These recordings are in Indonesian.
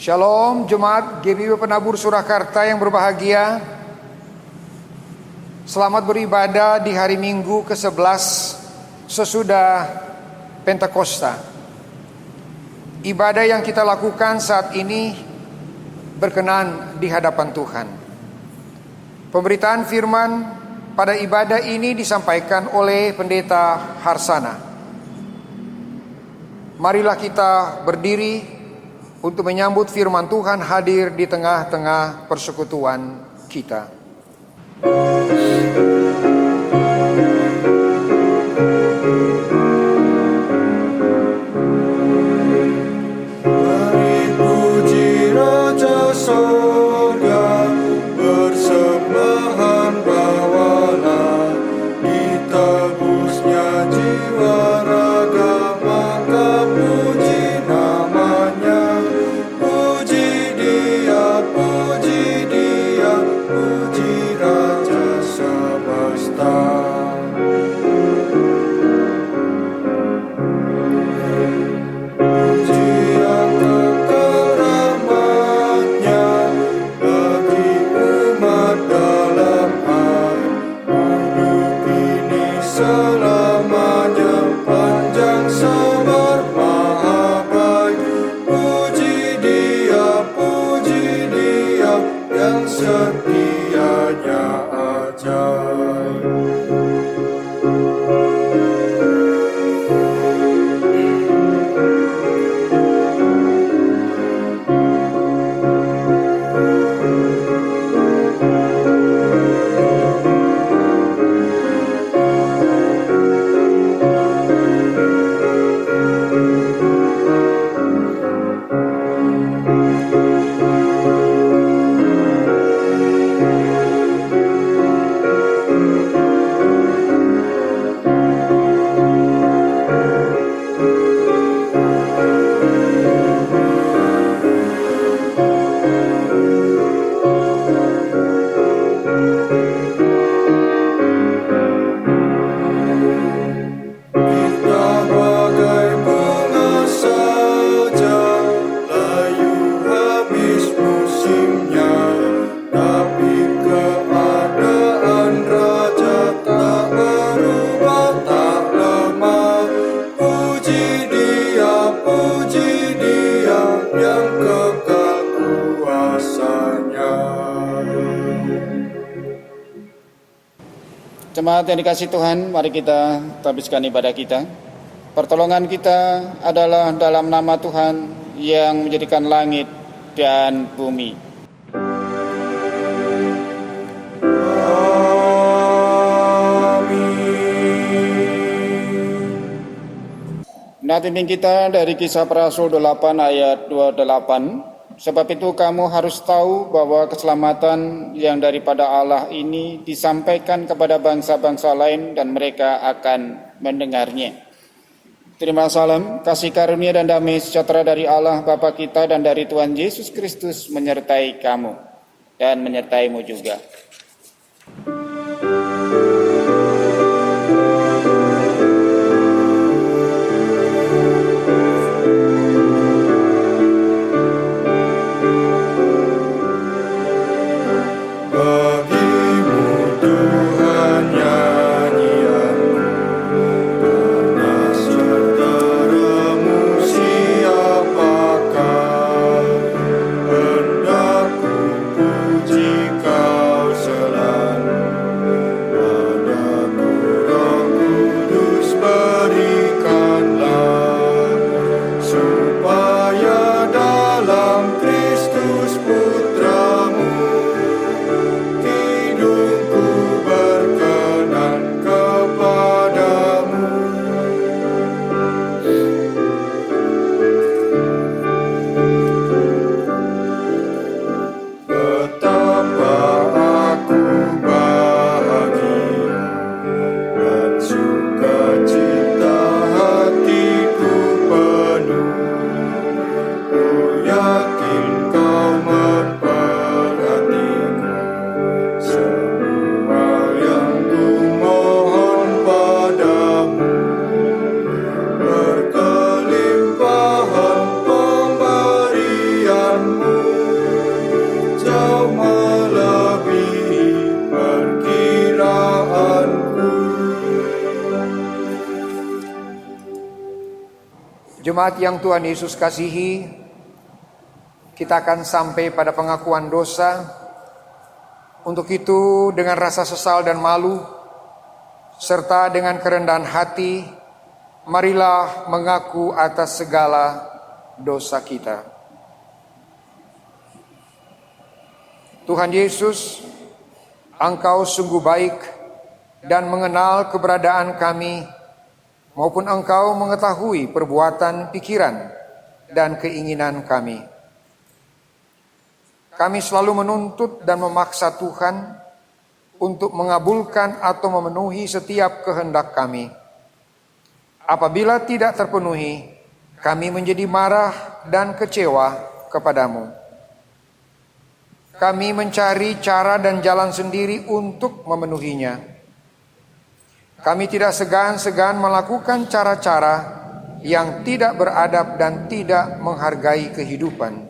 Shalom Jemaat GBIB Penabur Surakarta yang berbahagia. Selamat beribadah di hari Minggu ke-11 sesudah Pentakosta. Ibadah yang kita lakukan saat ini berkenan di hadapan Tuhan. Pemberitaan firman pada ibadah ini disampaikan oleh Pendeta Harsana. Marilah kita berdiri untuk menyambut firman Tuhan hadir di tengah-tengah persekutuan kita. Mari puji Raja Sorga, persembahan bawalah, ditebusnya jiwa raga, maka puji namanya. Puji dia, puji Raja semesta. Puji yang kekal rahmatnya bagi umat dalam air. Hidup ini selamanya panjang, sabar, maha baik. Puji dia yang setianya ajaib. Kita bagai bunga saja, layu habis musimnya, tapi keadaan Raja tak berubah, tak lemah. Puji dia yang kekal kuasanya. Jemaat yang dikasihi Tuhan, mari kita habiskan ibadah kita. Pertolongan kita adalah dalam nama Tuhan yang menjadikan langit dan bumi. Nah, bimbing kita dari Kisah Para Rasul 8 ayat 28. Sebab itu kamu harus tahu bahwa keselamatan yang daripada Allah ini disampaikan kepada bangsa-bangsa lain dan mereka akan mendengarnya. Terima salam, kasih karunia dan damai sejahtera dari Allah Bapa kita dan dari Tuhan Yesus Kristus menyertai kamu dan menyertaimu juga. Bagimu Tuhan nyanyianku, karena saudaramu siapakah? Hendak ku puji kau selalu. Jemaat yang Tuhan Yesus kasihi, kita akan sampai pada pengakuan dosa. Untuk itu dengan rasa sesal dan malu, serta dengan kerendahan hati, marilah mengaku atas segala dosa kita. Tuhan Yesus, Engkau sungguh baik dan mengenal keberadaan kami, maupun Engkau mengetahui perbuatan, pikiran, dan keinginan kami. Kami selalu menuntut dan memaksa Tuhan untuk mengabulkan atau memenuhi setiap kehendak kami. Apabila tidak terpenuhi, kami menjadi marah dan kecewa kepadamu. Kami mencari cara dan jalan sendiri untuk memenuhinya. Kami tidak segan-segan melakukan cara-cara yang tidak beradab dan tidak menghargai kehidupan.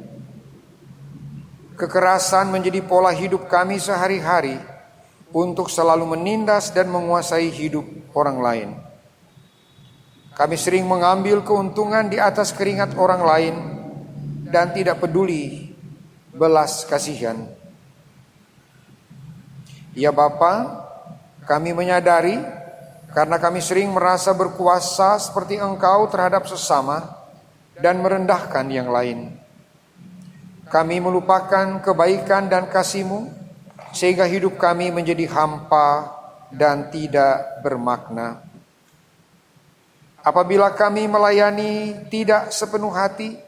Kekerasan menjadi pola hidup kami sehari-hari untuk selalu menindas dan menguasai hidup orang lain. Kami sering mengambil keuntungan di atas keringat orang lain dan tidak peduli belas kasihan. Ya Bapa, kami menyadari karena kami sering merasa berkuasa seperti Engkau terhadap sesama dan merendahkan yang lain. Kami melupakan kebaikan dan kasih-Mu sehingga hidup kami menjadi hampa dan tidak bermakna. Apabila kami melayani tidak sepenuh hati,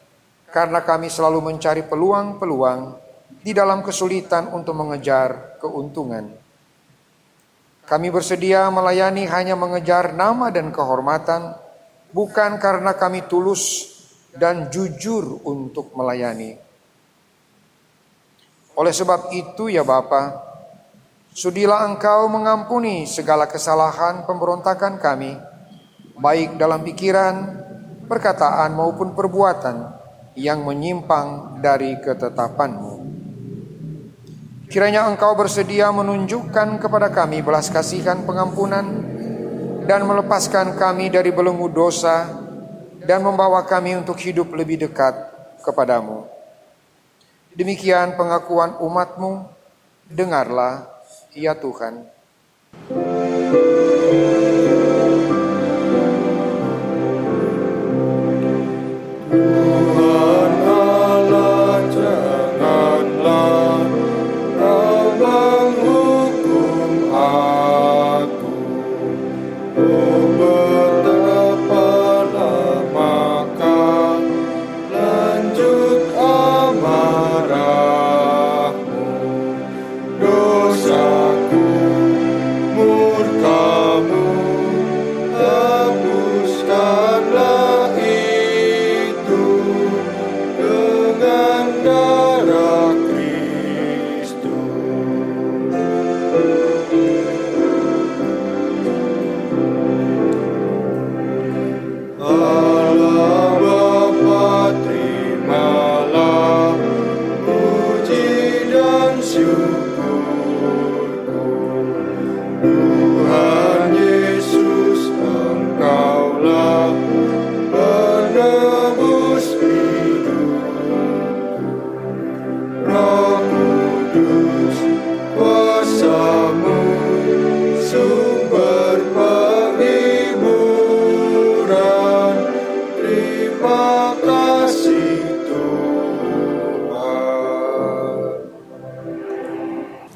karena kami selalu mencari peluang-peluang di dalam kesulitan untuk mengejar keuntungan. Kami bersedia melayani hanya mengejar nama dan kehormatan, bukan karena kami tulus dan jujur untuk melayani. Oleh sebab itu ya Bapa, sudilah Engkau mengampuni segala kesalahan pemberontakan kami, baik dalam pikiran, perkataan maupun perbuatan yang menyimpang dari ketetapan-Mu. Kiranya Engkau bersedia menunjukkan kepada kami belas kasihan pengampunan dan melepaskan kami dari belenggu dosa dan membawa kami untuk hidup lebih dekat kepadamu. Demikian pengakuan umat-Mu, dengarlah ya Tuhan. Tuhan Allah, janganlah Kau menghukum aku. Oh, betapa lamakah lanjut amarah-Mu. Dosaku, murka-Mu, hapuskanlah itu dengan darah Kristus. Allah Bapa, terimalah puji dan syukurku. Tuhan Yesus, Engkaulah penebus hidupku. Roh Kudus, kuasa-Mu, sumber penghiburan. Terima kasih Tuhan.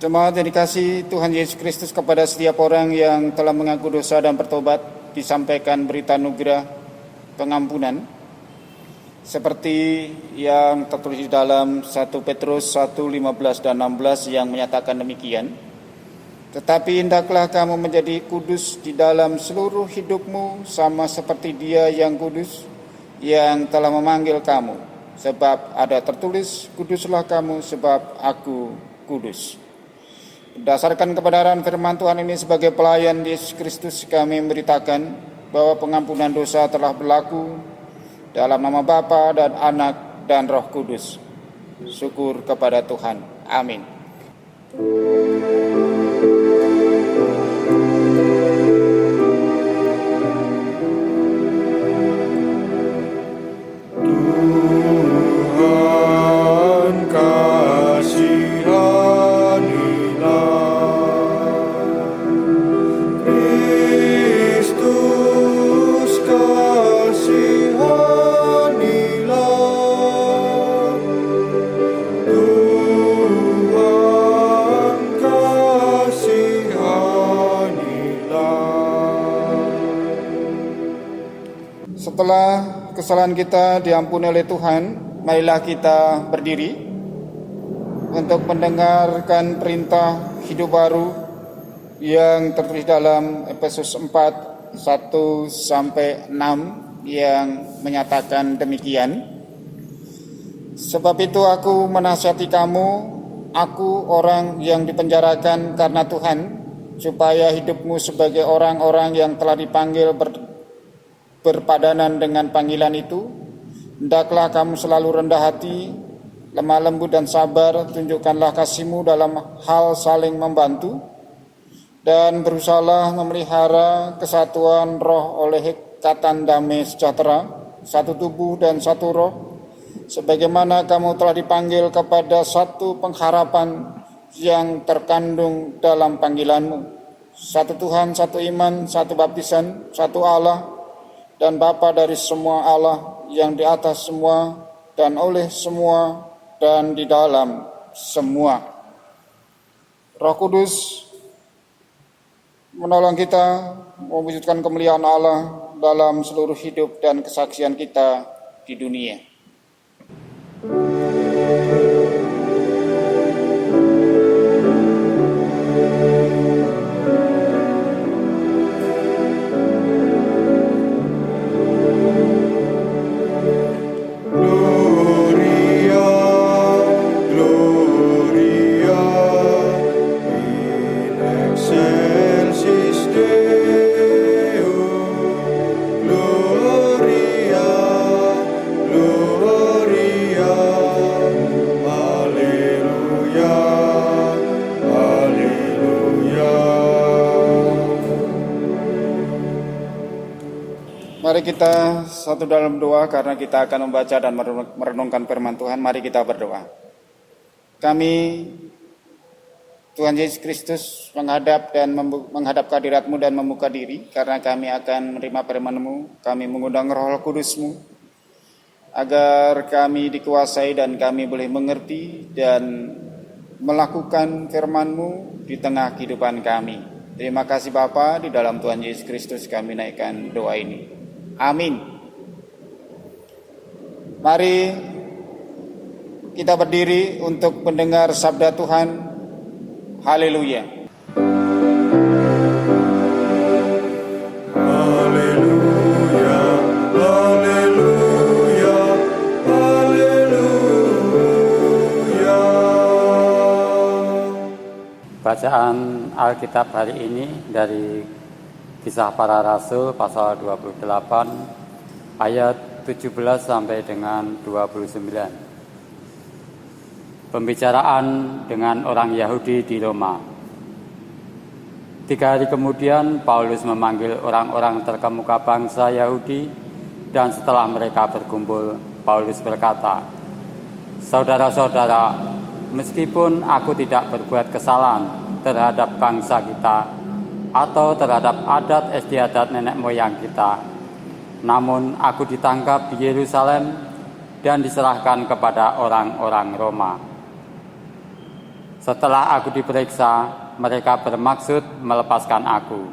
Jemaat yang dikasihi Tuhan Yesus Kristus, kepada setiap orang yang telah mengaku dosa dan bertobat, disampaikan berita anugerah pengampunan seperti yang tertulis di dalam 1 Petrus 1:15 dan 16 yang menyatakan demikian. Tetapi hendaklah kamu menjadi kudus di dalam seluruh hidupmu, sama seperti Dia yang kudus, yang telah memanggil kamu. Sebab ada tertulis, kuduslah kamu sebab aku kudus. Berdasarkan kebenaran firman Tuhan ini, sebagai pelayan Yesus Kristus, kami memberitakan bahwa pengampunan dosa telah berlaku dalam nama Bapa dan Anak dan Roh Kudus. Syukur kepada Tuhan. Amin. Setelah kesalahan kita diampuni oleh Tuhan, marilah kita berdiri untuk mendengarkan perintah hidup baru yang tertulis dalam Efesus 4, 1-6 yang menyatakan demikian. Sebab itu aku menasihati kamu, aku orang yang dipenjarakan karena Tuhan, supaya hidupmu sebagai orang-orang yang telah dipanggil berpadanan dengan panggilan itu, hendaklah kamu selalu rendah hati, lemah lembut dan sabar, tunjukkanlah kasihmu dalam hal saling membantu, dan berusahalah memelihara kesatuan roh oleh ikatan damai sejahtera, satu tubuh dan satu roh, sebagaimana kamu telah dipanggil kepada satu pengharapan yang terkandung dalam panggilanmu. Satu Tuhan, satu iman, satu baptisan, satu Allah dan Bapa dari semua Allah yang di atas semua dan oleh semua dan di dalam semua. Roh Kudus menolong kita mewujudkan kemuliaan Allah dalam seluruh hidup dan kesaksian kita di dunia. Gloria, Gloria, in excelsis Deo. Gloria, Gloria, Alleluia, Alleluia. Mari kita satu dalam doa, karena kita akan membaca dan merenungkan firman Tuhan. Mari kita berdoa. Kami, Tuhan Yesus Kristus, menghadap ke hadirat-Mu dan membuka diri, karena kami akan menerima firman-Mu. Kami mengundang Roh Kudus-Mu agar kami dikuasai dan kami boleh mengerti dan melakukan firman-Mu di tengah kehidupan kami. Terima kasih Bapa, di dalam Tuhan Yesus Kristus kami naikkan doa ini. Amin. Mari kita berdiri untuk mendengar sabda Tuhan. Haleluya. Haleluya, haleluya, haleluya. Bacaan Alkitab hari ini dari Kisah Para Rasul pasal 28 ayat 17 sampai dengan 29. Pembicaraan dengan orang Yahudi di Roma. 3 hari kemudian Paulus memanggil orang-orang terkemuka bangsa Yahudi, dan setelah mereka berkumpul, Paulus berkata, "Saudara-saudara, meskipun aku tidak berbuat kesalahan terhadap bangsa kita atau terhadap adat istiadat nenek moyang kita, namun aku ditangkap di Yerusalem dan diserahkan kepada orang-orang Roma. Setelah aku diperiksa, mereka bermaksud melepaskan aku,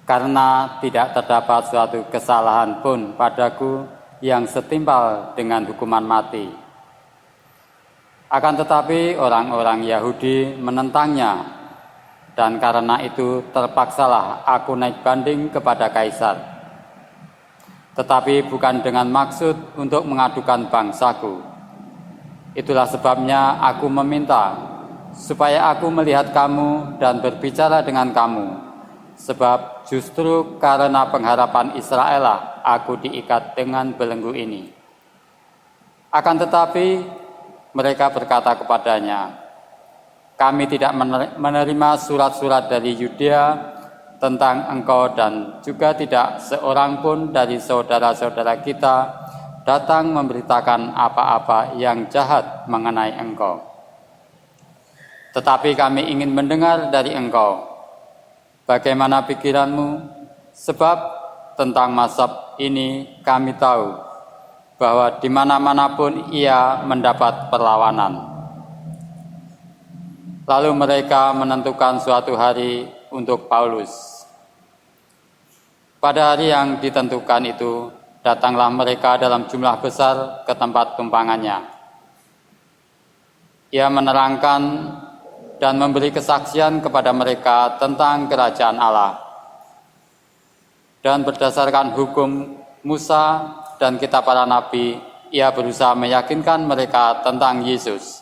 karena tidak terdapat suatu kesalahan pun padaku yang setimpal dengan hukuman mati. Akan tetapi orang-orang Yahudi menentangnya, dan karena itu terpaksalah aku naik banding kepada Kaisar. Tetapi bukan dengan maksud untuk mengadukan bangsaku. Itulah sebabnya aku meminta supaya aku melihat kamu dan berbicara dengan kamu, sebab justru karena pengharapan Israel lah aku diikat dengan belenggu ini." Akan tetapi mereka berkata kepadanya, "Kami tidak menerima surat-surat dari Yudea tentang engkau, dan juga tidak seorang pun dari saudara-saudara kita datang memberitakan apa-apa yang jahat mengenai engkau. Tetapi kami ingin mendengar dari engkau bagaimana pikiranmu, sebab tentang mazhab ini kami tahu bahwa di mana-mana pun ia mendapat perlawanan." Lalu mereka menentukan suatu hari untuk Paulus. Pada hari yang ditentukan itu, datanglah mereka dalam jumlah besar ke tempat tumpangannya. Ia menerangkan dan memberi kesaksian kepada mereka tentang kerajaan Allah. Dan berdasarkan hukum Musa dan kitab para nabi, ia berusaha meyakinkan mereka tentang Yesus.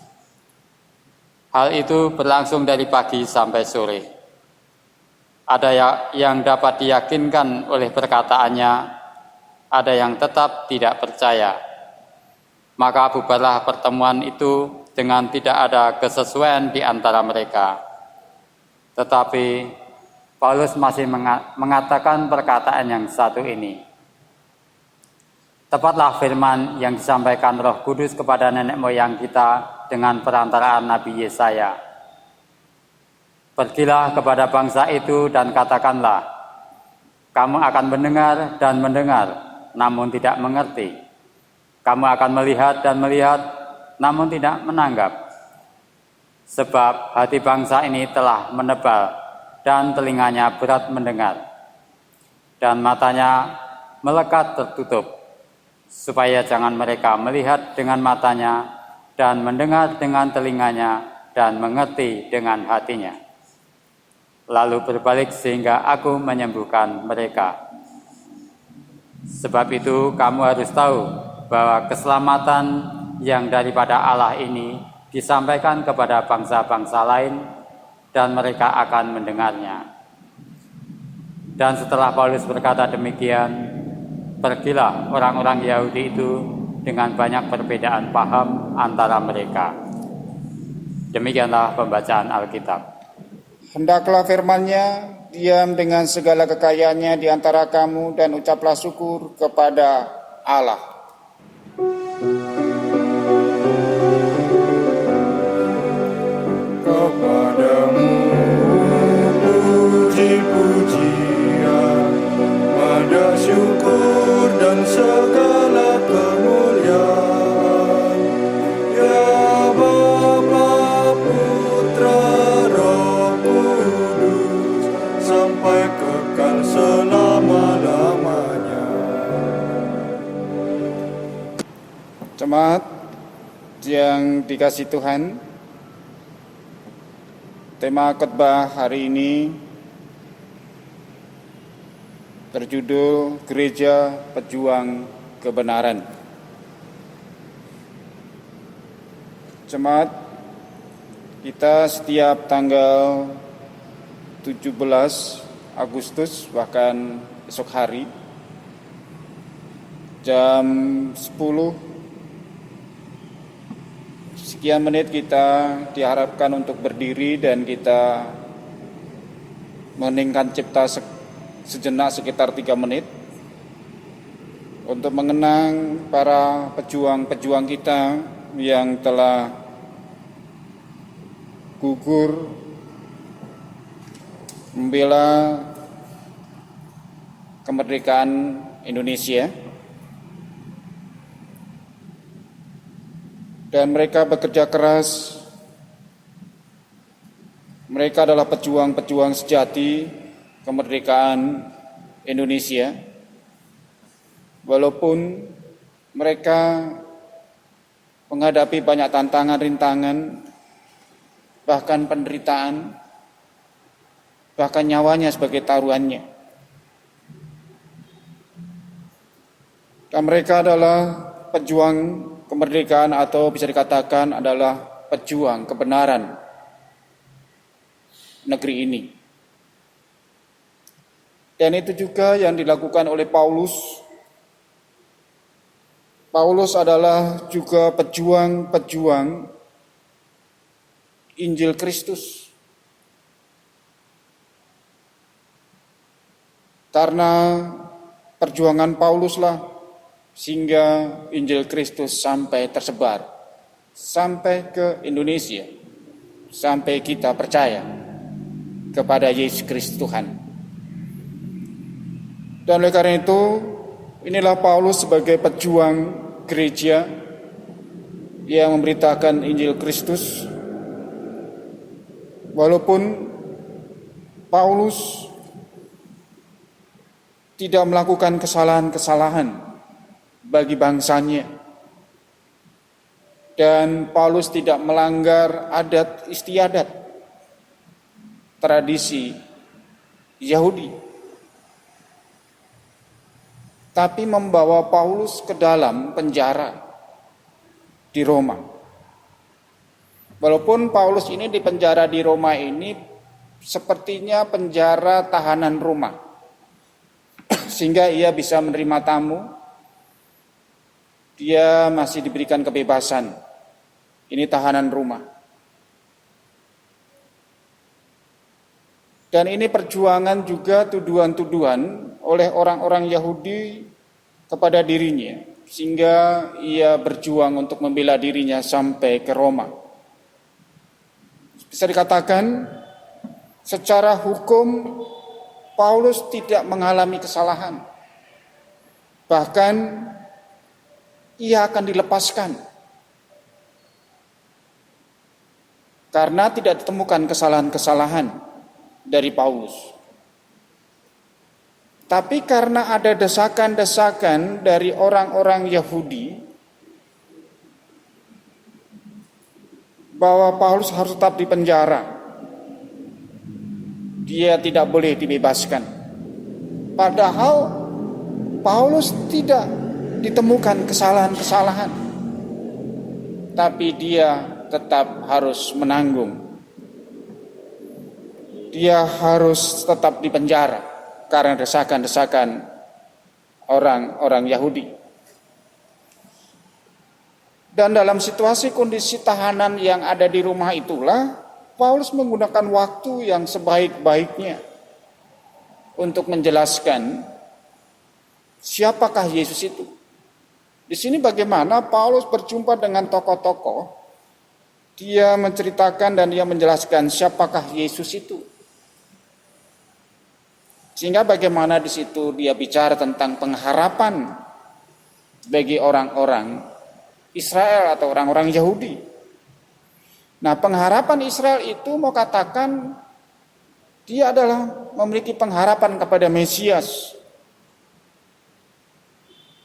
Hal itu berlangsung dari pagi sampai sore. Ada yang dapat diyakinkan oleh perkataannya, ada yang tetap tidak percaya. Maka bubarlah pertemuan itu dengan tidak ada kesesuaian di antara mereka. Tetapi Paulus masih mengatakan perkataan yang satu ini. Tepatlah firman yang disampaikan Roh Kudus kepada nenek moyang kita dengan perantaraan Nabi Yesaya. Pergilah kepada bangsa itu dan katakanlah, kamu akan mendengar dan mendengar, namun tidak mengerti. Kamu akan melihat dan melihat, namun tidak menanggap. Sebab hati bangsa ini telah menebal, dan telinganya berat mendengar, dan matanya melekat tertutup, supaya jangan mereka melihat dengan matanya, dan mendengar dengan telinganya, dan mengerti dengan hatinya. Lalu berbalik sehingga aku menyembuhkan mereka. Sebab itu kamu harus tahu bahwa keselamatan yang daripada Allah ini disampaikan kepada bangsa-bangsa lain, dan mereka akan mendengarnya. Dan setelah Paulus berkata demikian, pergilah orang-orang Yahudi itu dengan banyak perbedaan paham antara mereka. Demikianlah pembacaan Alkitab. Hendaklah firman-Nya diam dengan segala kekayaannya di antara kamu, dan ucaplah syukur kepada Allah. Kepadamu puji-pujian, pada syukur dan segala kemuliaan, ya Bapa, Putra, Roh Kudus, sampai kekal selama-lamanya. Jemaat yang dikasihi Tuhan, tema khotbah hari ini berjudul Gereja Pejuang Kebenaran. Jemaat, kita setiap tanggal 17 Agustus, bahkan esok hari, jam 10 sekian menit kita diharapkan untuk berdiri dan kita meninggikan cipta sejenak sekitar 3 menit untuk mengenang para pejuang-pejuang kita yang telah gugur membela kemerdekaan Indonesia. Dan mereka bekerja keras. Mereka adalah pejuang-pejuang sejati kemerdekaan Indonesia. Walaupun mereka menghadapi banyak tantangan, rintangan, bahkan penderitaan, bahkan nyawanya sebagai taruhannya. Dan mereka adalah pejuang kemerdekaan, atau bisa dikatakan adalah pejuang kebenaran negeri ini. Dan itu juga yang dilakukan oleh Paulus. Paulus adalah juga pejuang-pejuang Injil Kristus. Karena perjuangan Pauluslah sehingga Injil Kristus sampai tersebar, sampai ke Indonesia, sampai kita percaya kepada Yesus Kristus Tuhan. Dan oleh karena itu, inilah Paulus sebagai pejuang gereja yang memberitakan Injil Kristus. Walaupun Paulus tidak melakukan kesalahan-kesalahan bagi bangsanya. Dan Paulus tidak melanggar adat istiadat, tradisi Yahudi. Tapi membawa Paulus ke dalam penjara di Roma. Walaupun Paulus ini di penjara di Roma ini sepertinya penjara tahanan rumah, sehingga ia bisa menerima tamu, dia masih diberikan kebebasan. Ini tahanan rumah. Dan ini perjuangan juga tuduhan-tuduhan oleh orang-orang Yahudi kepada dirinya, sehingga ia berjuang untuk membela dirinya sampai ke Roma. Bisa dikatakan secara hukum Paulus tidak mengalami kesalahan. Bahkan ia akan dilepaskan karena tidak ditemukan kesalahan-kesalahan dari Paulus. Tapi karena ada desakan-desakan dari orang-orang Yahudi bahwa Paulus harus tetap di penjara, dia tidak boleh dibebaskan. Padahal Paulus tidak ditemukan kesalahan-kesalahan, tapi dia tetap harus menanggung. Dia harus tetap di penjara karena desakan-desakan orang-orang Yahudi. Dan dalam situasi kondisi tahanan yang ada di rumah itulah Paulus menggunakan waktu yang sebaik-baiknya untuk menjelaskan siapakah Yesus itu. Di sini bagaimana Paulus berjumpa dengan tokoh-tokoh, dia menceritakan dan dia menjelaskan siapakah Yesus itu. Sehingga bagaimana di situ dia bicara tentang pengharapan bagi orang-orang Israel atau orang-orang Yahudi. Nah, pengharapan Israel itu mau katakan dia adalah memiliki pengharapan kepada Mesias.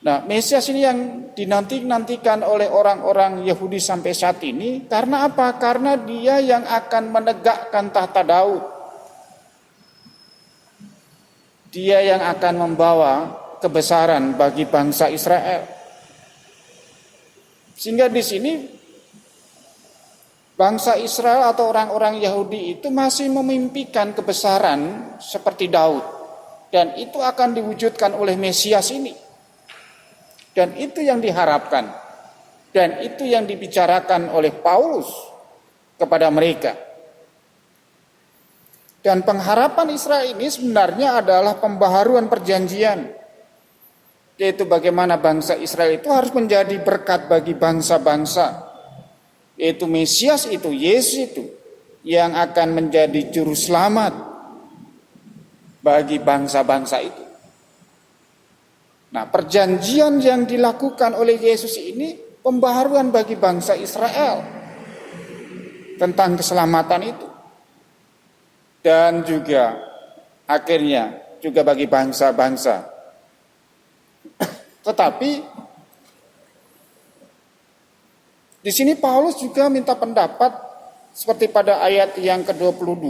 Nah, Mesias ini yang dinantikan oleh orang-orang Yahudi sampai saat ini. Karena apa? Karena dia yang akan menegakkan tahta Daud. Dia yang akan membawa kebesaran bagi bangsa Israel. Sehingga di sini bangsa Israel atau orang-orang Yahudi itu masih memimpikan kebesaran seperti Daud. Dan itu akan diwujudkan oleh Mesias ini. Dan itu yang diharapkan. Dan itu yang dibicarakan oleh Paulus kepada mereka. Dan pengharapan Israel ini sebenarnya adalah pembaharuan perjanjian. Yaitu bagaimana bangsa Israel itu harus menjadi berkat bagi bangsa-bangsa. Yaitu Mesias itu, Yesus itu, yang akan menjadi juru selamat bagi bangsa-bangsa itu. Nah, perjanjian yang dilakukan oleh Yesus ini pembaharuan bagi bangsa Israel tentang keselamatan itu. Dan juga akhirnya juga bagi bangsa-bangsa. Tetapi di sini Paulus juga minta pendapat seperti pada ayat yang ke-22.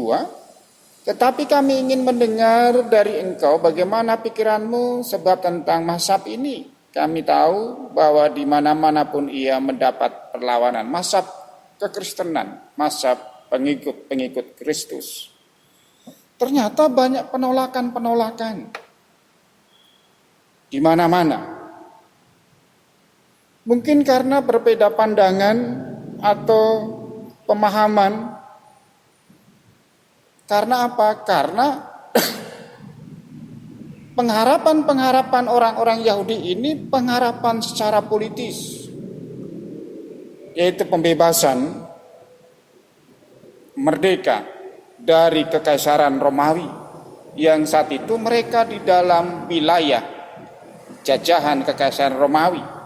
Tetapi kami ingin mendengar dari engkau bagaimana pikiranmu sebab tentang mazhab ini. Kami tahu bahwa di mana-mana pun ia mendapat perlawanan. Mazhab kekristenan, mazhab pengikut Kristus. Ternyata banyak penolakan-penolakan di mana-mana. Mungkin karena berbeda pandangan atau pemahaman. Karena apa? Karena pengharapan-pengharapan orang-orang Yahudi ini pengharapan secara politis. Yaitu pembebasan merdeka dari kekaisaran Romawi. Yang saat itu mereka di dalam wilayah jajahan kekaisaran Romawi.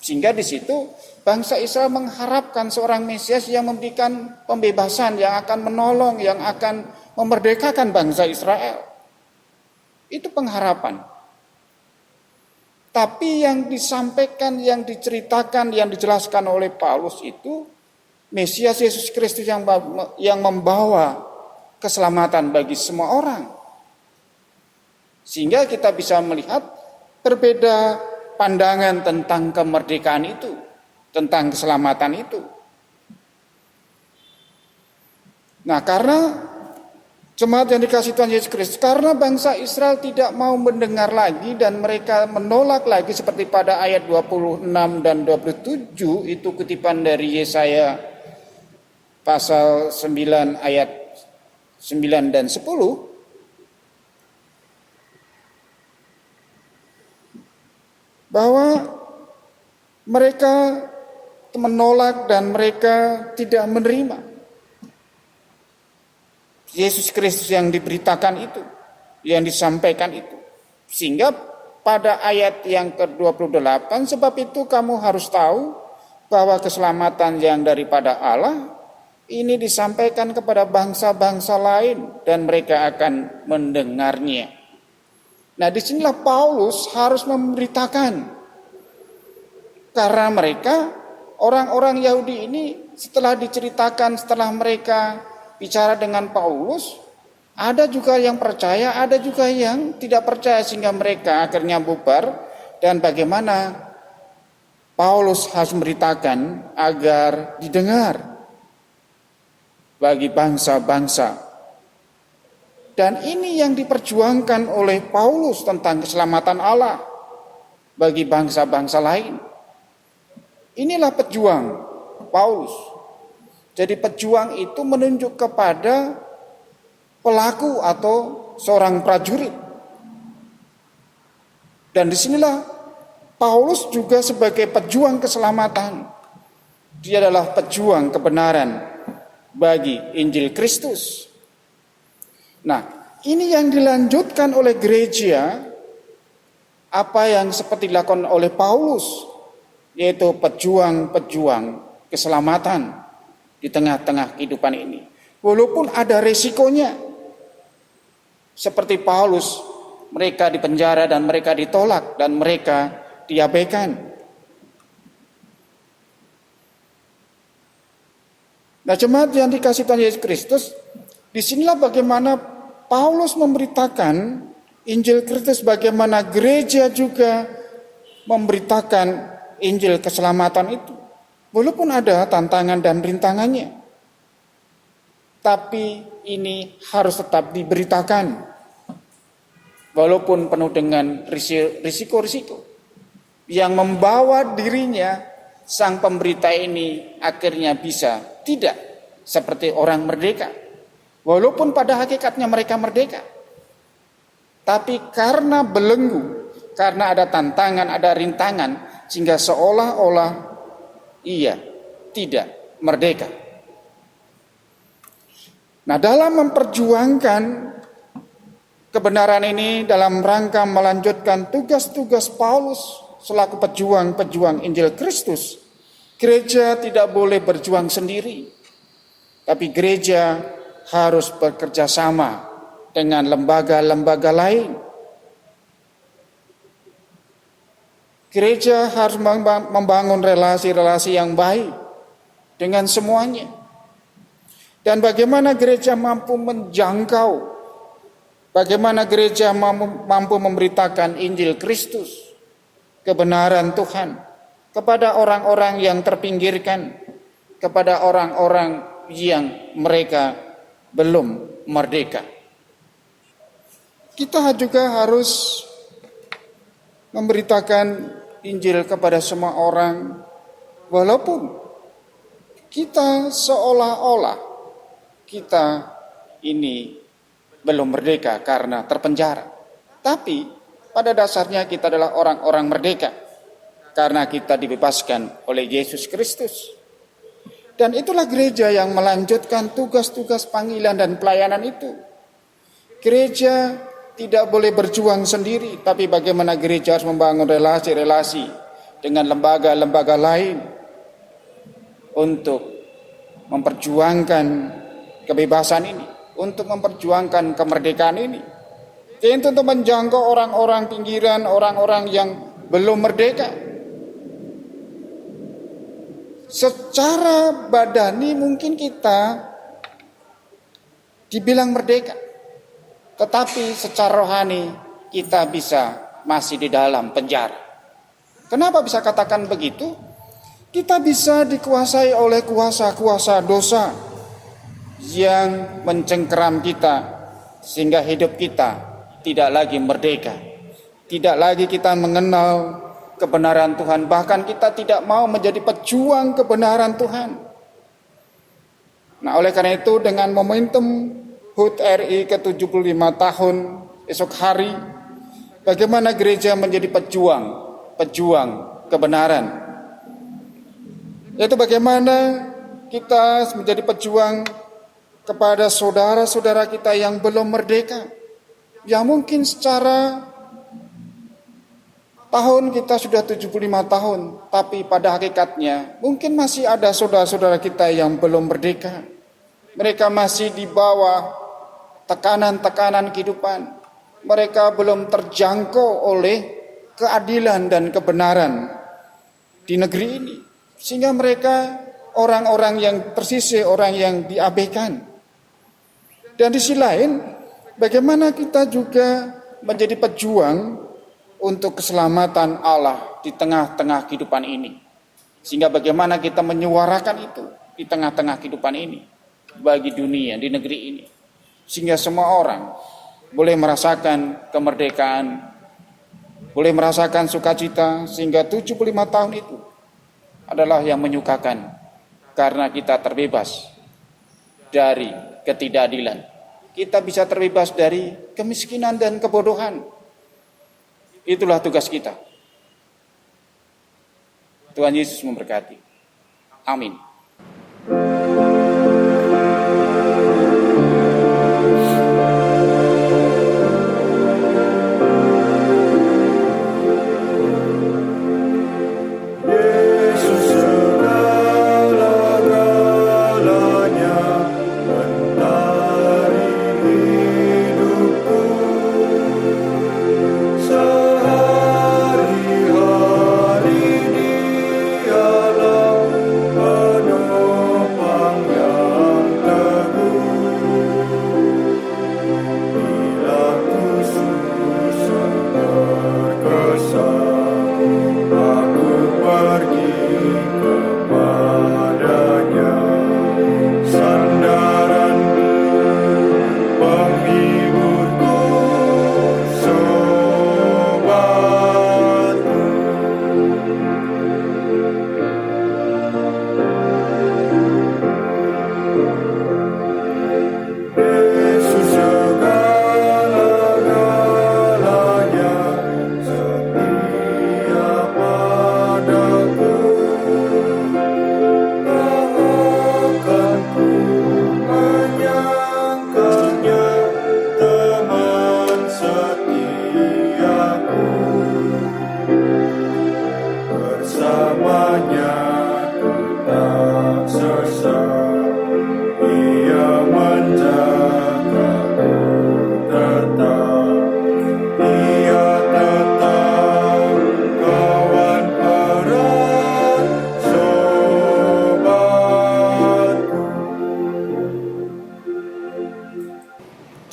Sehingga di situ bangsa Israel mengharapkan seorang Mesias yang memberikan pembebasan, yang akan menolong, yang akan memerdekakan bangsa Israel. Itu pengharapan. Tapi yang disampaikan, yang diceritakan, yang dijelaskan oleh Paulus itu Mesias Yesus Kristus yang membawa keselamatan bagi semua orang. Sehingga kita bisa melihat berbeda pandangan tentang kemerdekaan itu, tentang keselamatan itu. Nah, karena jemaat yang dikasihi Tuhan Yesus Kristus, karena bangsa Israel tidak mau mendengar lagi dan mereka menolak lagi seperti pada ayat 26 dan 27, itu kutipan dari Yesaya pasal 9 ayat 9 dan 10. Bahwa mereka menolak dan mereka tidak menerima Yesus Kristus yang diberitakan itu, yang disampaikan itu. Sehingga pada ayat yang ke-28, sebab itu kamu harus tahu bahwa keselamatan yang daripada Allah ini disampaikan kepada bangsa-bangsa lain dan mereka akan mendengarnya. Nah, disinilah Paulus harus memberitakan. Karena mereka, orang-orang Yahudi ini setelah diceritakan, setelah mereka bicara dengan Paulus, ada juga yang percaya, ada juga yang tidak percaya sehingga mereka akhirnya bubar. Dan bagaimana Paulus harus memberitakan agar didengar bagi bangsa-bangsa. Dan ini yang diperjuangkan oleh Paulus tentang keselamatan Allah bagi bangsa-bangsa lain. Inilah pejuang Paulus. Jadi pejuang itu menunjuk kepada pelaku atau seorang prajurit. Dan disinilah Paulus juga sebagai pejuang keselamatan. Dia adalah pejuang kebenaran bagi Injil Kristus. Nah, ini yang dilanjutkan oleh gereja, apa yang seperti dilakukan oleh Paulus, yaitu pejuang-pejuang keselamatan di tengah-tengah kehidupan ini. Walaupun ada resikonya. Seperti Paulus, mereka dipenjara dan mereka ditolak dan mereka diabaikan. Nah, jemaat yang dikasihi Tuhan Yesus Kristus, disinilah bagaimana Paulus memberitakan Injil Kristus, bagaimana gereja juga memberitakan Injil keselamatan itu. Walaupun ada tantangan dan rintangannya, tapi ini harus tetap diberitakan. Walaupun penuh dengan risiko-risiko yang membawa dirinya sang pemberita ini akhirnya bisa tidak seperti orang merdeka. Walaupun pada hakikatnya mereka merdeka, tapi karena belenggu, karena ada tantangan, ada rintangan, sehingga seolah-olah ia tidak merdeka. Nah, dalam memperjuangkan kebenaran ini dalam rangka melanjutkan tugas-tugas Paulus selaku pejuang-pejuang Injil Kristus, gereja tidak boleh berjuang sendiri, tapi gereja harus bekerja sama dengan lembaga-lembaga lain. Gereja harus membangun relasi-relasi yang baik dengan semuanya. Dan bagaimana gereja mampu menjangkau, bagaimana gereja mampu memberitakan Injil Kristus, kebenaran Tuhan, kepada orang-orang yang terpinggirkan, kepada orang-orang yang mereka belum merdeka. Kita juga harus memberitakan Injil kepada semua orang, walaupun kita seolah-olah kita ini belum merdeka karena terpenjara. Tapi pada dasarnya kita adalah orang-orang merdeka karena kita dibebaskan oleh Yesus Kristus. Dan itulah gereja yang melanjutkan tugas-tugas panggilan dan pelayanan itu. Gereja tidak boleh berjuang sendiri, tapi bagaimana gereja harus membangun relasi-relasi dengan lembaga-lembaga lain untuk memperjuangkan kebebasan ini, untuk memperjuangkan kemerdekaan ini. Untuk menjangkau orang-orang pinggiran, orang-orang yang belum merdeka. Secara badani mungkin kita dibilang merdeka, tetapi secara rohani kita bisa masih di dalam penjara. Kenapa bisa katakan begitu? Kita bisa dikuasai oleh kuasa-kuasa dosa yang mencengkeram kita, sehingga hidup kita tidak lagi merdeka. Tidak lagi kita mengenal kebenaran Tuhan, bahkan kita tidak mau menjadi pejuang kebenaran Tuhan. Nah, oleh karena itu dengan momentum HUT RI ke-75 tahun esok hari, bagaimana gereja menjadi pejuang kebenaran. Yaitu bagaimana kita menjadi pejuang kepada saudara-saudara kita yang belum merdeka, yang mungkin secara tahun kita sudah 75 tahun, tapi pada hakikatnya mungkin masih ada saudara-saudara kita yang belum merdeka. Mereka masih di bawah tekanan-tekanan kehidupan. Mereka belum terjangkau oleh keadilan dan kebenaran di negeri ini. Sehingga mereka orang-orang yang tersisih, orang yang diabaikan. Dan di sisi lain, bagaimana kita juga menjadi pejuang untuk keselamatan Allah di tengah-tengah kehidupan ini. Sehingga bagaimana kita menyuarakan itu di tengah-tengah kehidupan ini bagi dunia di negeri ini. Sehingga semua orang boleh merasakan kemerdekaan, boleh merasakan sukacita, sehingga 75 tahun itu adalah yang menyukakan karena kita terbebas dari ketidakadilan. Kita bisa terbebas dari kemiskinan dan kebodohan. Itulah tugas kita. Tuhan Yesus memberkati. Amin.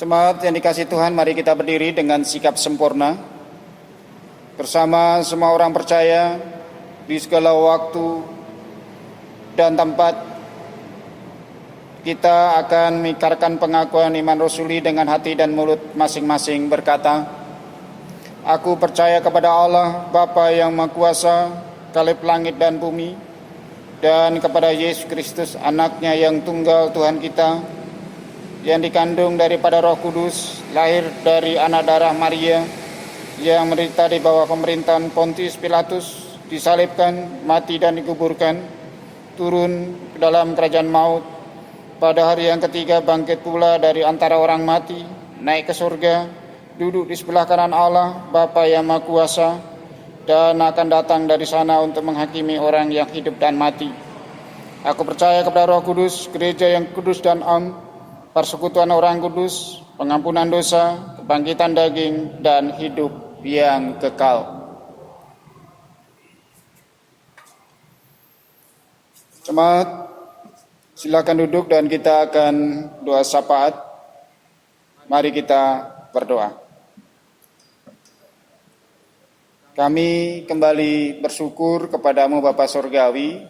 Jemaat yang dikasihi Tuhan, mari kita berdiri dengan sikap sempurna bersama semua orang percaya di segala waktu dan tempat. Kita akan mengikrarkan pengakuan iman rasuli dengan hati dan mulut masing-masing berkata, Aku percaya kepada Allah, Bapa yang Maha Kuasa, Kalib langit dan bumi, dan kepada Yesus Kristus, anaknya yang tunggal Tuhan kita, yang dikandung daripada Roh Kudus, lahir dari anak darah Maria, yang menderita di bawah pemerintahan Pontius Pilatus, disalibkan, mati dan dikuburkan, turun ke dalam kerajaan maut, pada hari yang ketiga bangkit pula dari antara orang mati, naik ke surga, duduk di sebelah kanan Allah, Bapa yang Maha Kuasa, dan akan datang dari sana untuk menghakimi orang yang hidup dan mati. Aku percaya kepada Roh Kudus, gereja yang kudus dan am, persekutuan orang kudus, pengampunan dosa, kebangkitan daging, dan hidup yang kekal. Jemaat, silakan duduk dan kita akan doa syafaat. Mari kita berdoa. Kami kembali bersyukur kepadamu Bapa Surgawi.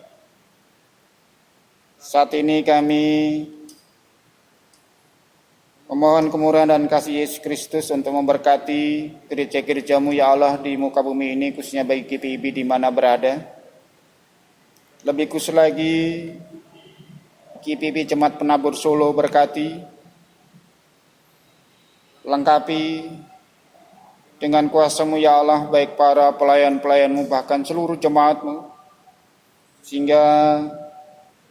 Saat ini kami memohon kemurahan dan kasih Yesus Kristus untuk memberkati gereja-gerejamu ya Allah di muka bumi ini, khususnya bagi GPIB di mana berada. Lebih khusus lagi GPIB Jemaat Penabur Solo berkati, lengkapi dengan kuasa-Mu ya Allah, baik para pelayan-pelayan-Mu bahkan seluruh jemaat-Mu, sehingga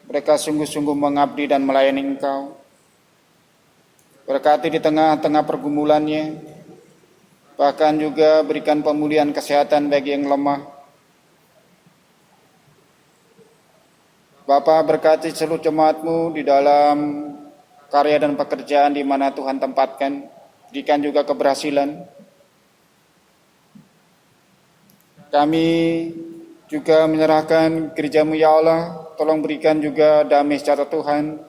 mereka sungguh-sungguh mengabdi dan melayani Engkau. Berkati di tengah-tengah pergumulannya, bahkan juga berikan pemulihan kesehatan bagi yang lemah. Bapa, berkati seluruh jemaat-Mu di dalam karya dan pekerjaan di mana Tuhan tempatkan, berikan juga keberhasilan. Kami juga menyerahkan gereja-Mu ya Allah, tolong berikan juga damai sejahtera Tuhan.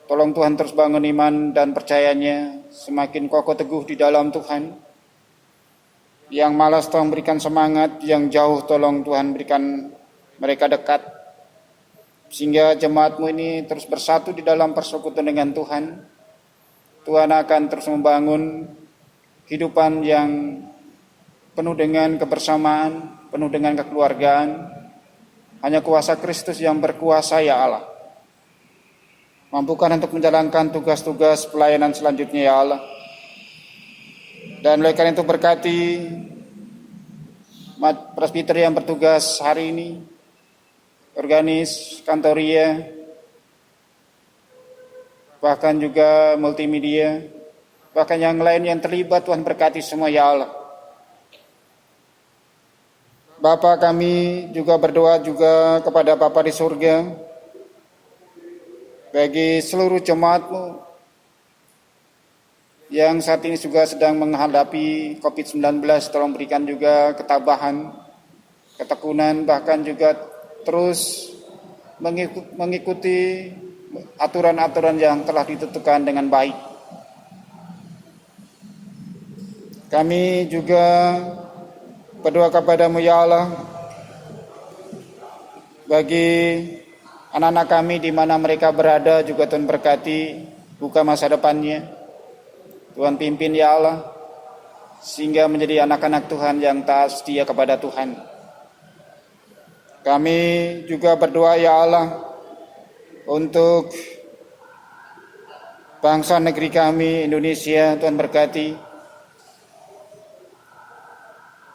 Tolong Tuhan terus bangun iman dan percayanya, semakin kokoh teguh di dalam Tuhan. Yang malas tolong berikan semangat, yang jauh tolong Tuhan berikan mereka dekat. Sehingga jemaat-Mu ini terus bersatu di dalam persekutuan dengan Tuhan. Tuhan akan terus membangun kehidupan yang penuh dengan kebersamaan, penuh dengan kekeluargaan. Hanya kuasa Kristus yang berkuasa ya Allah. Mampukan untuk menjalankan tugas-tugas pelayanan selanjutnya ya Allah. Dan oleh karena itu berkati presbiter yang bertugas hari ini, organis, kantoria, bahkan juga multimedia, bahkan yang lain yang terlibat, Tuhan berkati semua ya Allah. Bapa, kami juga berdoa juga kepada Bapa di surga, bagi seluruh jemaat-Mu yang saat ini juga sedang menghadapi COVID-19, tolong berikan juga ketabahan, ketekunan, bahkan juga terus mengikuti aturan-aturan yang telah ditentukan dengan baik. Kami juga berdoa kepada-Mu ya Allah, bagi anak-anak kami di mana mereka berada juga Tuhan berkati, buka masa depannya. Tuhan pimpin ya Allah, sehingga menjadi anak-anak Tuhan yang taat setia kepada Tuhan. Kami juga berdoa ya Allah untuk bangsa negeri kami Indonesia, Tuhan berkati.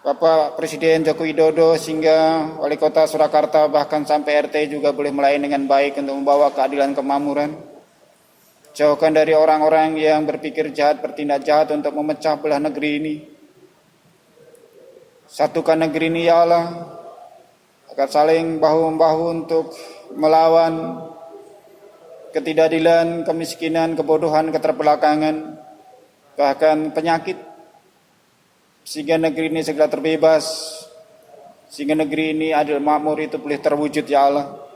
Bapak Presiden Joko Widodo sehingga Wali Kota Surakarta bahkan sampai RT juga boleh melayani dengan baik untuk membawa keadilan kemakmuran. Jauhkan dari orang-orang yang berpikir jahat, bertindak jahat untuk memecah belah negeri ini. Satukan negeri ini ya Allah, agar saling bahu-membahu untuk melawan ketidakadilan, kemiskinan, kebodohan, keterbelakangan, bahkan penyakit, sehingga negeri ini segera terbebas, sehingga negeri ini adil makmur itu boleh terwujud ya Allah.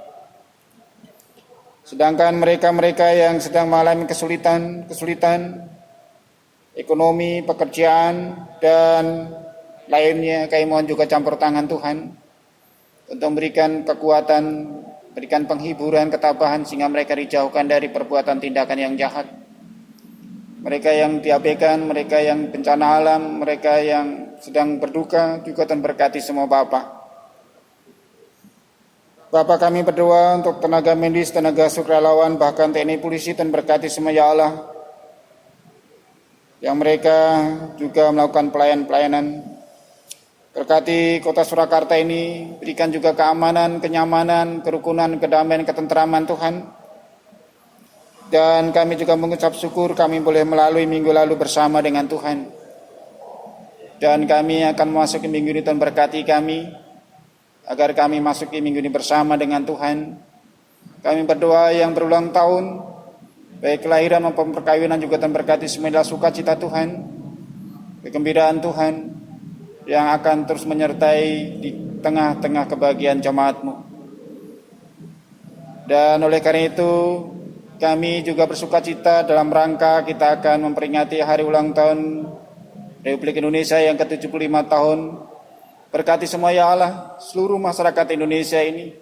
Sedangkan mereka-mereka yang sedang mengalami kesulitan ekonomi, pekerjaan, dan lainnya, kami mohon juga campur tangan Tuhan untuk memberikan kekuatan, berikan penghiburan, ketabahan, sehingga mereka dijauhkan dari perbuatan tindakan yang jahat. Mereka yang diabaikan, mereka yang bencana alam, mereka yang sedang berduka, juga Tuhan berkati semua Bapak. Bapak, kami berdoa untuk tenaga medis, tenaga sukarelawan, bahkan TNI Polisi, Tuhan berkati semua ya Allah, yang mereka juga melakukan pelayanan. Berkati kota Surakarta ini, berikan juga keamanan, kenyamanan, kerukunan, kedamaian, ketentraman Tuhan. Dan kami juga mengucap syukur kami boleh melalui minggu lalu bersama dengan Tuhan. Dan kami akan memasuki minggu ini, Tuhan berkati kami, agar kami masuki minggu ini bersama dengan Tuhan. Kami berdoa yang berulang tahun, baik kelahiran maupun perkawinan juga Tuhan berkati semuanya sukacita Tuhan, kegembiraan Tuhan, yang akan terus menyertai di tengah-tengah kebahagiaan jemaat-Mu. Dan oleh karena itu, kami juga bersukacita dalam rangka kita akan memperingati hari ulang tahun Republik Indonesia yang ke-75 tahun. Berkati semua ya Allah, seluruh masyarakat Indonesia ini,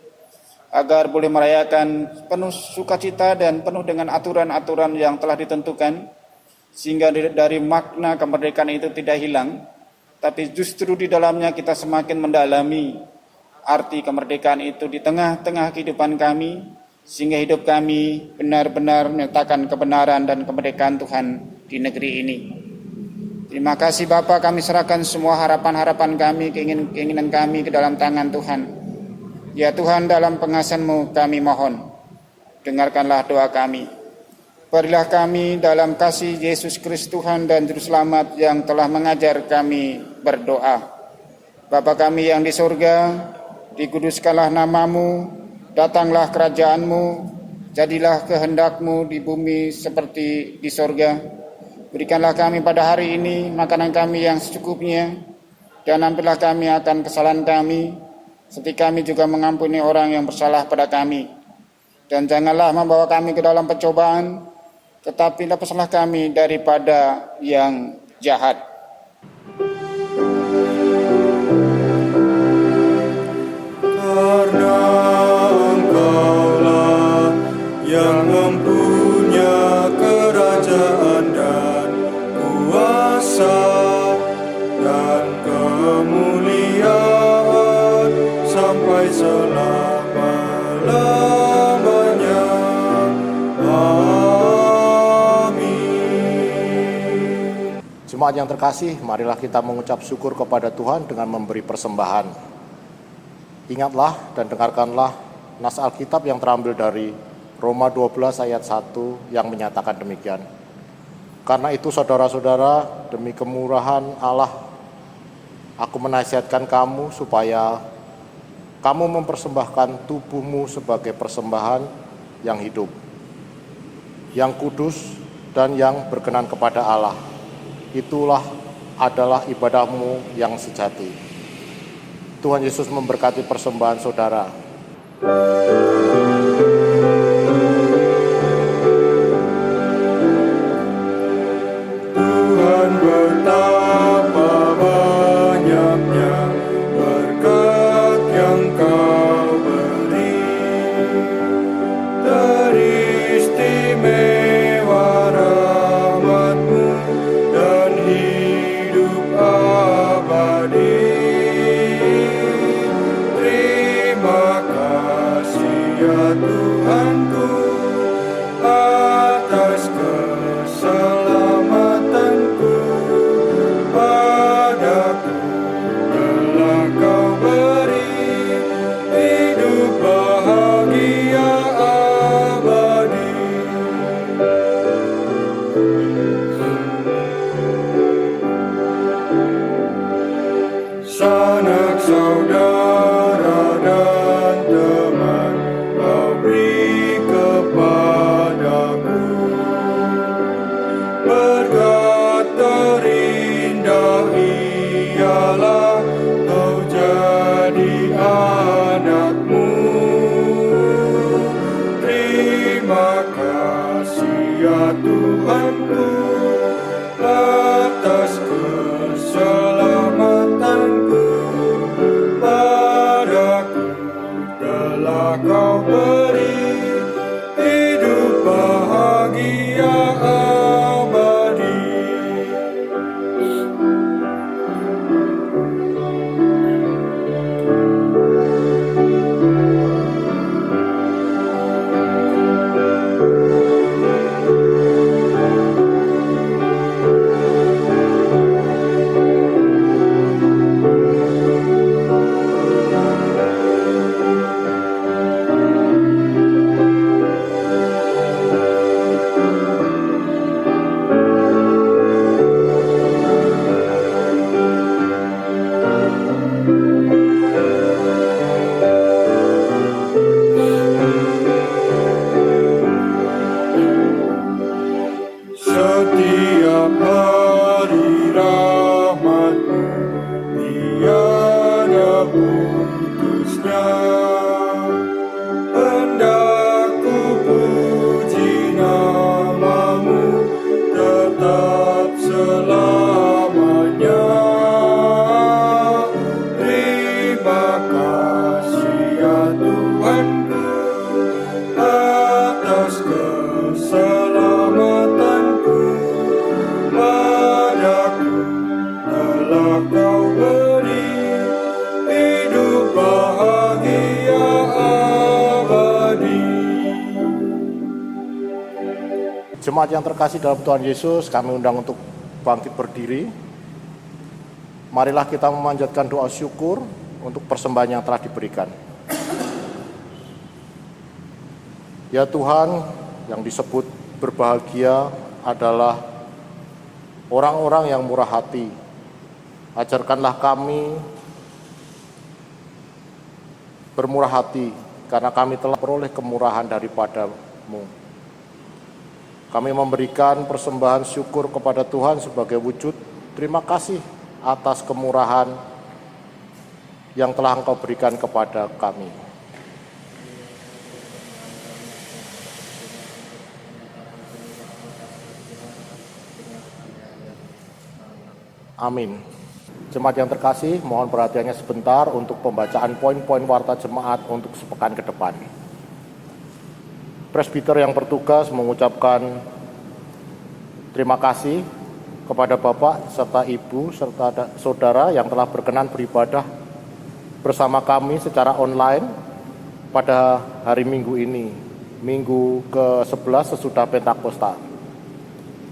agar boleh merayakan penuh sukacita dan penuh dengan aturan-aturan yang telah ditentukan, sehingga dari makna kemerdekaan itu tidak hilang, tapi justru di dalamnya kita semakin mendalami arti kemerdekaan itu di tengah-tengah kehidupan kami, sehingga hidup kami benar-benar menyatakan kebenaran dan kemerdekaan Tuhan di negeri ini. Terima kasih Bapa, kami serahkan semua harapan-harapan kami, keinginan kami ke dalam tangan Tuhan. Ya Tuhan, dalam pengasihan-Mu kami mohon, dengarkanlah doa kami. Berilah kami dalam kasih Yesus Kristus Tuhan dan Juru Selamat yang telah mengajar kami berdoa. Bapa kami yang di surga, dikuduskanlah nama-Mu, datanglah kerajaan-Mu, jadilah kehendak-Mu di bumi seperti di surga. Berikanlah kami pada hari ini makanan kami yang secukupnya, dan ampunilah kami akan kesalahan kami, seperti kami juga mengampuni orang yang bersalah pada kami. Dan janganlah membawa kami ke dalam pencobaan, tetapi lepaslah kami daripada yang jahat. Karena Engkaulah yang mempunyai kerajaan dan kuasa dan kemuliaan sampai selama-lamanya. Amin. Jemaat yang terkasih, marilah kita mengucap syukur kepada Tuhan dengan memberi persembahan. Ingatlah dan dengarkanlah nas Alkitab yang terambil dari Roma 12 ayat 1 yang menyatakan demikian. Karena itu saudara-saudara, demi kemurahan Allah, aku menasihatkan kamu supaya kamu mempersembahkan tubuhmu sebagai persembahan yang hidup, yang kudus dan yang berkenan kepada Allah. Itulah adalah ibadahmu yang sejati. Tuhan Yesus memberkati persembahan saudara. Tuhan betapa banyaknya berkat yang Kau beri, teristimewa rahmat-Mu dan hidup abadi. Terima kasih ya Tuhanku atas keselamatanku padaku, telah Kau beri hidup bahagia abadi. Sanak saudara dan teman Kau beri kepadaku, berkat terindah ia telah Kau beri hidup bahagia abadi. Jemaat yang terkasih dalam Tuhan Yesus, kami undang untuk bangkit berdiri. Marilah kita memanjatkan doa syukur untuk persembahan yang telah diberikan. Ya Tuhan, yang disebut berbahagia adalah orang-orang yang murah hati. Ajarkanlah kami bermurah hati, karena kami telah peroleh kemurahan daripada-Mu. Kami memberikan persembahan syukur kepada Tuhan sebagai wujud terima kasih atas kemurahan yang telah Engkau berikan kepada kami. Amin. Jemaat yang terkasih, mohon perhatiannya sebentar untuk pembacaan poin-poin warta jemaat untuk sepekan ke depan. Presbiter yang bertugas mengucapkan terima kasih kepada Bapak serta Ibu serta saudara yang telah berkenan beribadah bersama kami secara online pada hari Minggu ini, Minggu ke-11 sesudah Pentakosta.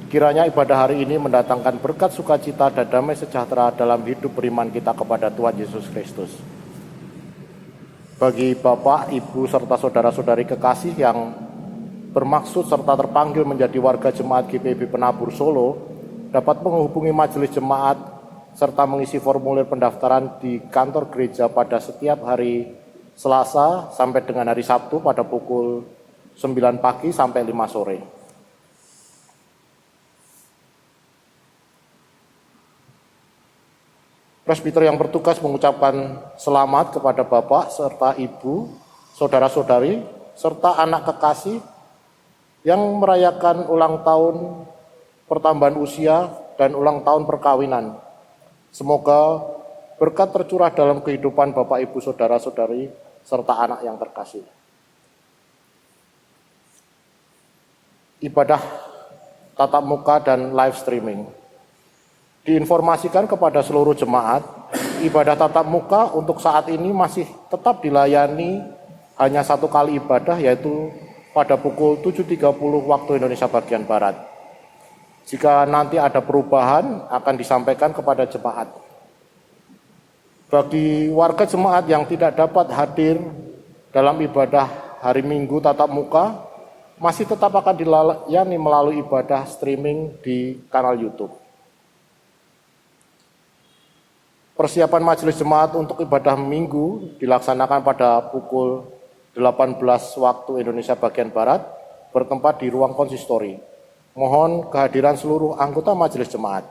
Kiranya ibadah hari ini mendatangkan berkat sukacita dan damai sejahtera dalam hidup beriman kita kepada Tuhan Yesus Kristus. Bagi Bapak, Ibu, serta saudara-saudari kekasih yang bermaksud serta terpanggil menjadi warga jemaat GPIB Penabur Solo, dapat menghubungi majelis jemaat serta mengisi formulir pendaftaran di kantor gereja pada setiap hari Selasa sampai dengan hari Sabtu pada pukul 9 pagi sampai 5 sore. Presbiter yang bertugas mengucapkan selamat kepada Bapak serta Ibu, saudara-saudari, serta anak kekasih yang merayakan ulang tahun pertambahan usia dan ulang tahun perkawinan. Semoga berkat tercurah dalam kehidupan Bapak, Ibu, saudara-saudari, serta anak yang terkasih. Ibadah tatap muka dan live streaming. Diinformasikan kepada seluruh jemaat, ibadah tatap muka untuk saat ini masih tetap dilayani hanya satu kali ibadah, yaitu pada pukul 7.30 waktu Indonesia bagian Barat. Jika nanti ada perubahan, akan disampaikan kepada jemaat. Bagi warga jemaat yang tidak dapat hadir dalam ibadah hari Minggu tatap muka, masih tetap akan dilayani melalui ibadah streaming di kanal YouTube. Persiapan majelis jemaat untuk ibadah Minggu dilaksanakan pada pukul 18 waktu Indonesia bagian Barat, bertempat di ruang konsistori. Mohon kehadiran seluruh anggota majelis jemaat.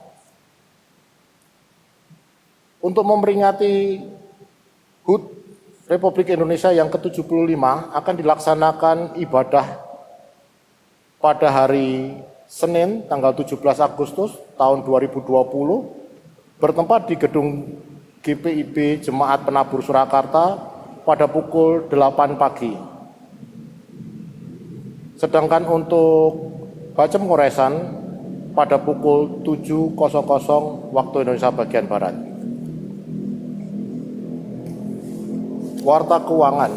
Untuk memperingati HUT Republik Indonesia yang ke-75 akan dilaksanakan ibadah pada hari Senin tanggal 17 Agustus tahun 2020 bertempat di gedung GPIB Jemaat Penabur Surakarta pada pukul 8 pagi. Sedangkan untuk bacem ngoresan pada pukul 7.00 waktu Indonesia bagian Barat. Warta keuangan.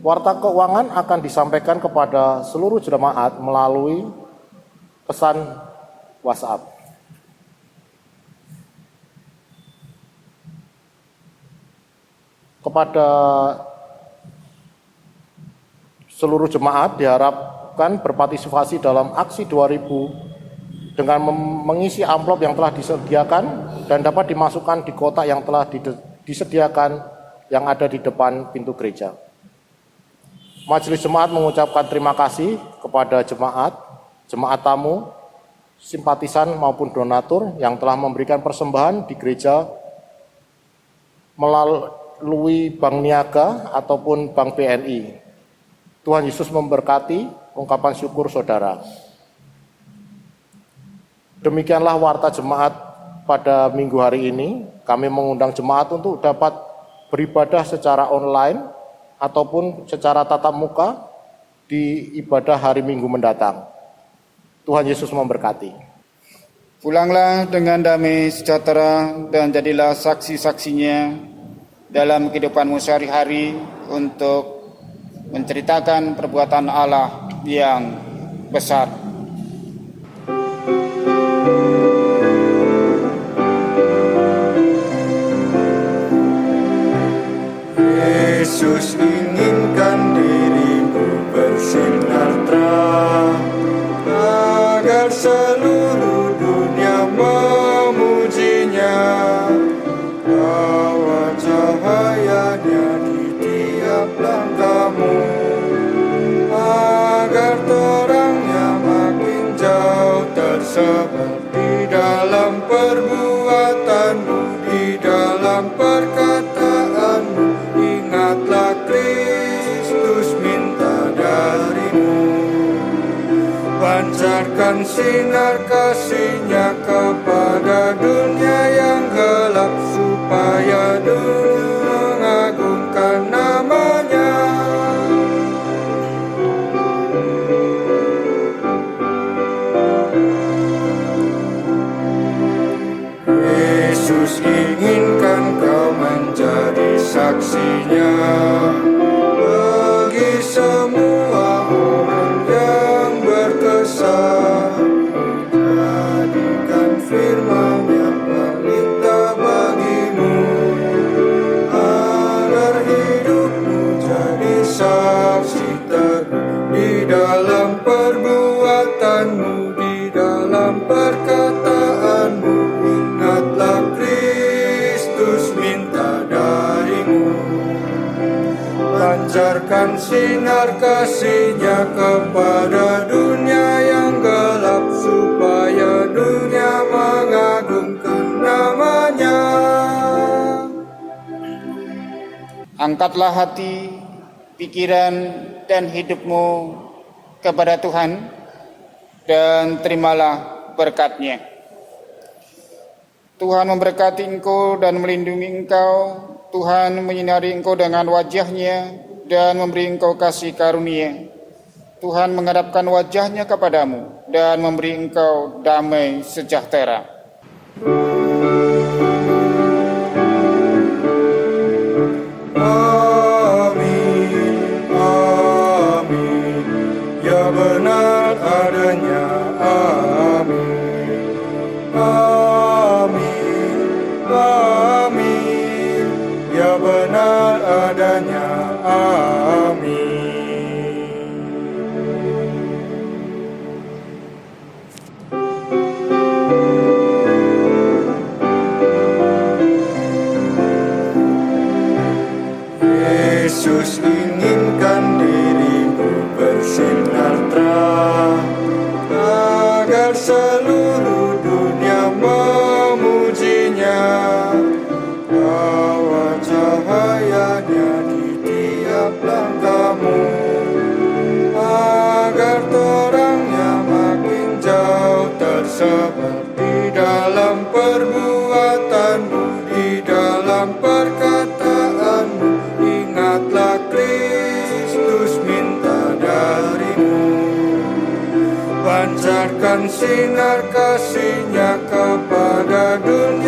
Warta keuangan akan disampaikan kepada seluruh jemaat melalui pesan WhatsApp. Kepada seluruh jemaat diharapkan berpartisipasi dalam aksi 2000 dengan mengisi amplop yang telah disediakan dan dapat dimasukkan di kotak yang telah disediakan yang ada di depan pintu gereja. Majelis jemaat mengucapkan terima kasih kepada jemaat tamu, simpatisan maupun donatur yang telah memberikan persembahan di gereja melalui Bank Niaga ataupun Bank BNI. Tuhan Yesus memberkati, ungkapan syukur saudara. Demikianlah warta jemaat pada minggu hari ini. Kami mengundang jemaat untuk dapat beribadah secara online ataupun secara tatap muka di ibadah hari Minggu mendatang. Tuhan Yesus memberkati. Pulanglah dengan damai sejahtera dan jadilah saksi-saksinya dalam kehidupanmu sehari-hari untuk menceritakan perbuatan Allah yang besar. Yesus inginkan dirimu bersinar terang, agar seluruh dunia memujinya. Bawa cahayanya di tiap langkahmu, agar terangnya makin jauh tersebar di dalam perbuatanmu, di dalam perkataanmu. Ingatlah Kristus minta darimu, pancarkan sinar kasih-Nya kepada dunia yang gelap, supaya dunia mengagungkan nama-Nya. Yesus inginkan kau menjadi saksinya bagi semua orang yang berkesan. Jadikan firman-Nya pelita bagimu, agar hidupmu jadi saksi teguh di dalam perbuatanmu, di dalam perkataanmu. Ingatlah Kristus minta darimu, pancarkan sinar kasih-Nya kepada dunia yang gelap, supaya dunia mengagungkan nama-Nya. Angkatlah hati, pikiran, dan hidupmu kepada Tuhan, dan terimalah berkat-Nya. Tuhan memberkati engkau dan melindungi engkau. Tuhan menyinari engkau dengan wajah-Nya dan memberi engkau kasih karunia. Tuhan menghadapkan wajah-Nya kepadamu dan memberi engkau damai sejahtera. Amin, amin, ya benar adanya. Amin, amin, amin, ya benar adanya. Amin. Yesus inginkan dirimu bersinar terang, agar seluruh dunia memujinya. Bawa cahayanya di tiap langkahmu, agar terangnya makin jauh tersebar di dalam perbuatanmu, di dalam perkataanmu. Ingatlah Kristus minta darimu, pancarkan sinar kasih-Nya kepada dunia